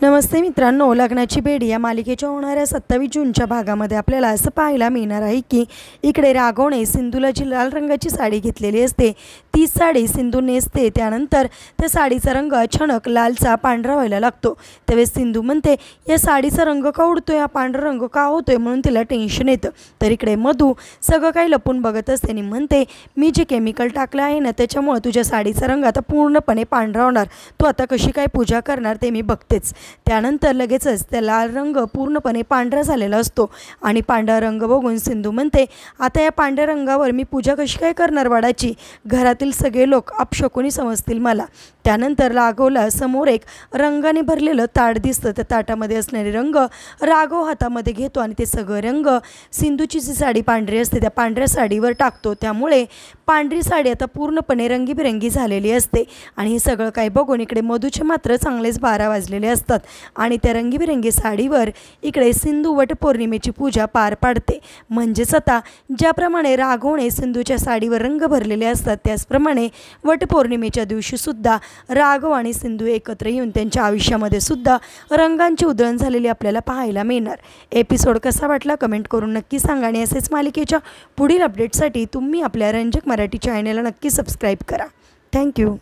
नमस्ते मित्रांनो, लग्नाची बेडी या मालिकेच्या होणाऱ्या 27 जूनच्या भागामध्ये आपल्याला असं पाहायला मिळणार आहे की इकडे राघवने सिंधूला जी लाल रंगाची साडी घेतलेली असते ती साडी सिंधू नेसते। त्यानंतर त्या साडीचा रंग अचानक लालचा पांढरा व्हायला लागतो। त्यावेळेस सिंधू म्हणते या साडीचा रंग का उडतोय, हा पांढरा रंग का होतोय, म्हणून तिला टेन्शन येतं। तर इकडे मधू सगळं काही लपून बघत असते आणि म्हणते मी जे केमिकल टाकलं आहे ना त्याच्यामुळे तुझ्या साडीचा रंग आता पूर्णपणे पांढरा होणार, तू आता कशी काय पूजा करणार ते मी बघतेच। त्यानंतर लगेचच त्या लाल रंग पूर्णपणे पांढरा झालेला असतो आणि पांढरा रंग बघून सिंधू म्हणते आता या पांढऱ्या रंगावर मी पूजा कशी काय करणार वाडाची, घरातील सगळे लोक अपशकुनी समजतील मला। त्यानंतर राघवला समोर एक रंगाने भरलेलं ताट दिसतं। त्या ताटामध्ये असणारे रंग राघव हातामध्ये घेतो आणि ते सगळे रंग सिंधूची जी साडी पांढरी असते त्या पांढऱ्या साडीवर टाकतो। त्यामुळे पांढरी साडी आता पूर्णपणे रंगीबिरंगी झालेली असते आणि हे सगळं काही बघून इकडे मधूचे मात्र चांगलेच 12 वाजलेले असतात आणि त्या रंगीबिरंगी साडीवर इकडे सिंधू वटपौर्णिमेची पूजा पार पाडते। म्हणजेच आता ज्याप्रमाणे राघवने सिंधूच्या साडीवर रंग भरलेले असतात त्याचप्रमाणे वटपौर्णिमेच्या दिवशी सुद्धा राघव आणि सिंधू एकत्र येऊन त्यांच्या आयुष्यामध्ये सुद्धा रंगांची उधळण झालेली आपल्याला पाहायला मिळणार। एपिसोड कसा वाटला कमेंट करून नक्की सांगा आणि असेच मालिकेच्या पुढील अपडेटसाठी तुम्ही आपल्या रंजक मराठी चॅनलला नक्की सबस्क्राईब करा। थँक्यू।